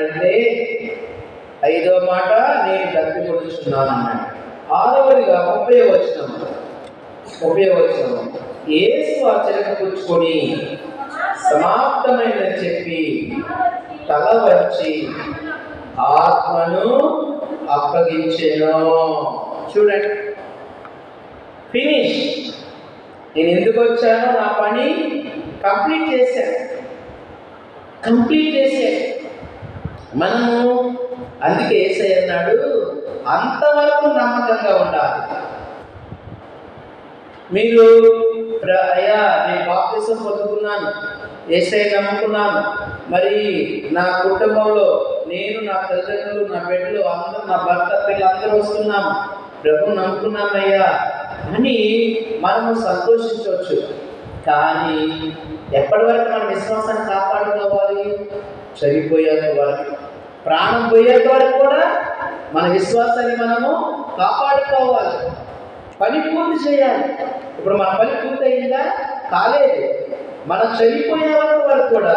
అంటే ఐదో మాట నేను తప్పికొడుచున్నాను అన్నాడు. ఆరవదిగా 30వ వచనం యేసు ఆ చెరక పుచ్చుకొని సమాప్తమైనదని చెప్పి తల వచ్చి ఆత్మను అప్పగించెను. చూడండి, ఫినిష్. నేను ఎందుకు వచ్చానో నా పని కంప్లీట్ చేశాను. మనము అందుకే యేసయ్య అన్నాడు, అంతవరకు నమ్మకంగా ఉండాలి. మీరు అయ్యా నేను బాప్తిసం పొందుకున్నాను, యేసయ్య నమ్ముకున్నాను, మరి నా కుటుంబంలో నేను, నా తల్లిదండ్రులు, నా బిడ్డలు అందరూ, నా భర్త పిల్లలందరూ వస్తున్నాము, ప్రభు నమ్ముకున్నామయ్యా అని మనము సంతోషించవచ్చు. కానీ ఎప్పటి వరకు మన విశ్వాసాన్ని కాపాడుకోవాలి? చనిపోయేంత వరకు, ప్రాణం పోయేంత వరకు కూడా మన విశ్వాసాన్ని మనము కాపాడుకోవాలి. పని పూర్తి చేయాలి. ఇప్పుడు మన పని పూర్తయిందా? కాలేదు. మనం చనిపోయే వరకు కూడా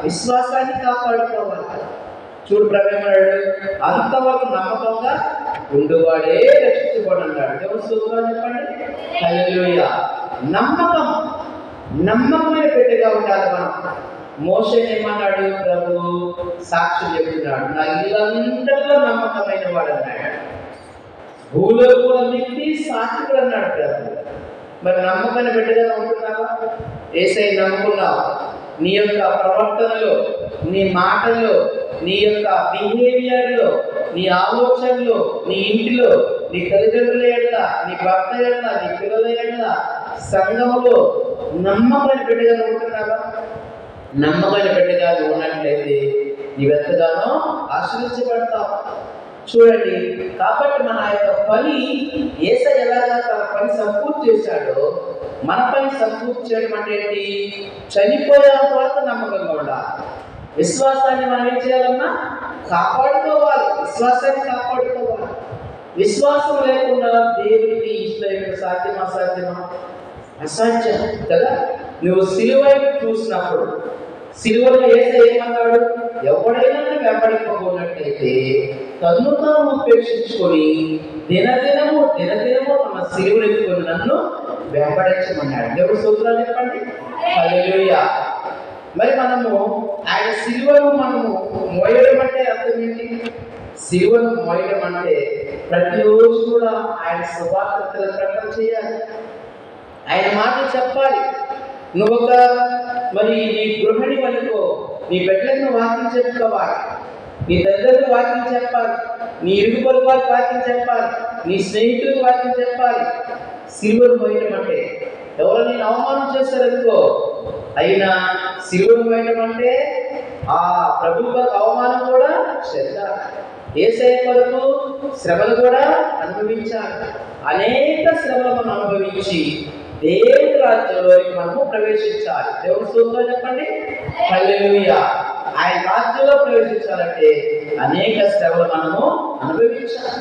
విశ్వాసాన్ని కాపాడుకోవాలి. చూడు, ప్రభేమన్నాడు, అంతవరకు నమ్మకంగా ఉండువాడే రక్షించబడన్నాడు. ఎవరు సూత్రాలు చెప్పండి? హల్లెలూయా. నమ్మకమైన బిడ్డగా ఉండాలి మనం. మోషే ఏమన్నాడు? ప్రభు సాక్షి చెప్తున్నాడు, నా ఇల్లందరిలో నమ్మకమైన వాడు అన్నాడు. భూలోకులన్నింటినీ సాక్షుడు అన్నాడు ప్రభు. మరి నమ్మకమైన బిడ్డగా ఉంటున్నావా? యేసయ్య నమ్ముకున్నావా? నీ యొక్క ప్రవర్తనలో, నీ మాటల్లో, నీ యొక్క బిహేవియర్లో, నీ ఆలోచనలో, నీ ఇంటిలో, నీ తల్లిదండ్రుల ఎడల, నీ భర్త ఎడల, నీ పిల్లల ఎడల, సంఘంలో నమ్మకమైన బిడ్డగా ఉంటున్నావా? నమ్మకమైన బిడ్డగా ఉన్నట్లయితే నీవెంతగానో ఆశీర్వదించబడతావు. చూడండి, కాబట్టి మన యొక్క పని యేసయ్య ఎలాగా తన పని సంపూర్తి చేశాడో మన పని సంపూర్తి చేయడం అంటే ఏంటి? చనిపోయేంత వరకు నమ్మకంగా ఉండాలి. విశ్వాసాన్ని మనం ఏం చేయాలన్నా కాపాడుకోవాలి. విశ్వాసం లేకుండా దేవునికి ఇష్టం సాధ్యమా? అసాధ్యం కదా. నువ్వు సిలువ చూసినప్పుడు సిలువలో యేసయ్య ఏమన్నాడు? ఎవడైనా వెంబడింపబోనట్లయితే తన్ను తాను ఉపేక్షించుకొని దినదినము తమ సిలువను ఎత్తుకొని నన్ను వెంబడించమన్నాడు. దేవుడు సూత్రాలు చెప్పండి. హల్లెలూయా. మరి మనము ఆయన సిలువను మనము మోయడం అంటే అర్థం ఏంటి? సిలువను మోయడం అంటే ప్రతిరోజు కూడా ఆయన శుభార్తల ప్రకటన చేయాలి, ఆయన మాటలు చెప్పాలి. నువ్వు మరి నీ గృహిణి అనుకో, నీ బిడ్డలకు వాక్యం చెప్పుకోవాలి, నీ తల్లిదండ్రులకు వాక్యం చెప్పాలి, నీ ఇరుగు పొరుగు వారికి వాక్యం చెప్పాలి, నీ స్నేహితులకు వాక్యం చెప్పాలి. సిలువను మోయడం అంటే ఎవరు నేను అవమానం చేశారనుకో, అయినా సిలువను మోయడం అంటే ఆ ప్రభుత్వ అవమానం కూడా చేద్దాం. యేసయ్య కొరకు శ్రమలు కూడా అనుభవించాలి. అనేక శ్రమలను అనుభవించి దేవుని రాజ్యంలోకి మనము ప్రవేశించాలి. దేవుని స్తోత్రం చెప్పండి. హల్లెలూయా. ఆయన రాజ్యంలో ప్రవేశించాలంటే అనేక శ్రమలు మనము అనుభవించాలి.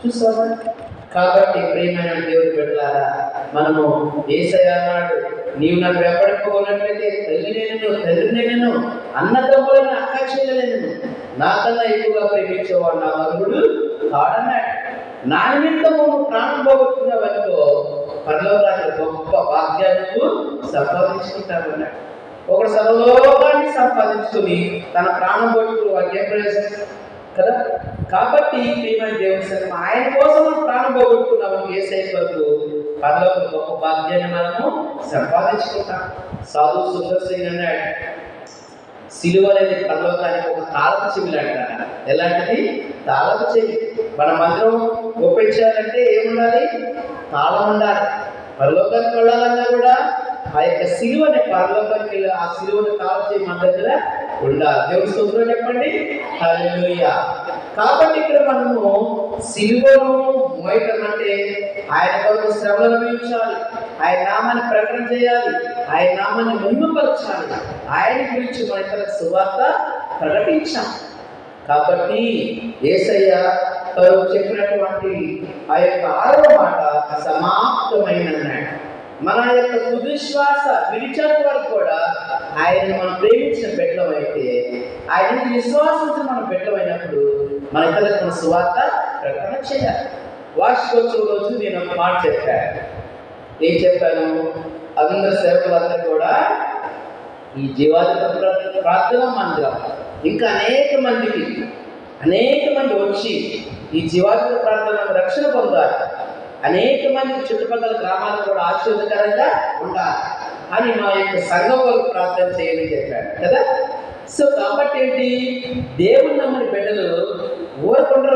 చూస్తామా? కాబట్టి ప్రియమైన దేవుని బిడ్డలారా, మనము యేసయ్య అన్నాడు, నీవు నన్ను వెంబడింపబోనట్లయితే తండ్రి నేను అన్నదమ్ములను అక్క చెల్లెలను నాకన్నా ఎక్కువగా ప్రేమించేవాడు నా మగుడు కాడన్నాడు. నా నిమిత్తము ప్రాణం పోగొట్టుకున్నావనుకో పరలోకానికి గొప్ప భాగ్యాన్ని సంపాదించుకుంటామన్నాడు. ఒకడు సర్వలోకాన్ని సంపాదించుకుని తన ప్రాణం పోగొట్టుకుని వారికి ఏం ప్రయోజనం కదా. కాబట్టి ప్రియమైన దేవుని సంఘం, ఆయన కోసం ప్రాణం పోగొట్టుకున్నాము. యేసయ్య కొరకు పరలోక గొప్ప భాగ్యాన్ని మనము సంపాదించుకుంటాం. సాధు సుందర్ సింగ్ అన్నాడు, సిలువ అనేది పరలోకానికి ఒక తాళపు చెవి అంటారు. ఎలాంటిది? తాళపు చెవి. మన మందిరం ఒప్పించాలంటే ఏముండాలి? తాళం ఉండాలి. పరలోకానికి వెళ్ళాలన్నా కూడా ఆ యొక్క సిలువని పరలోకానికి వెళ్ళి ఆ సిలువని తాళపు చెవి మన దగ్గర ఉండాలి. దేవుని స్తోత్రం చెప్పండి. హల్లెలూయా. కాబట్టి ఇక్కడ మనము సిలువను మోయటం అంటే ఆయన కొరకు శ్రమలు అనుభవించాలి, ఆయన నామాన్ని ప్రకటన చేయాలి, ఆయన నామాన్ని మహిమపరచాలి, ఆయన గురించి మన ఇతరులకు సువార్త ప్రకటించాలి. కాబట్టి యేసయ్య చెప్పినటువంటి ఆ యొక్క 6వ మాట సమాప్తమైన అన్నాడు. మన యొక్క తుదిశ్వాస విడిచేంత వరకు కూడా ఆయన మనం ప్రేమించిన బిడ్డలమైతే, ఆయన విశ్వాసించిన మన బిడ్డలమైనప్పుడు మన ఇతరులకు మన సువార్త ప్రకటన చేయాలి. వార్షికోత్సవ రోజు నేను ఒక మాట చెప్పాను. ఏం చెప్పాను? అందరు సేవకులందరూ కూడా ఈ జీవాధిపతి ప్రార్థనా మందిరం ఇంకా అనేక మంది వచ్చి ఈ జీవాధిపతి ప్రార్థన రక్షణ పొందాలి, అనేక మంది చుట్టుపక్కల గ్రామాలు కూడా ఆశీర్వదకరంగా ఉండాలి అని మా యొక్క సంఘం వాళ్ళకు ప్రార్థన చేయమని చెప్పాడు కదా. సో కాబట్టి ఏంటి, దేవుని నమ్మని బిడ్డలు ఊరకుండా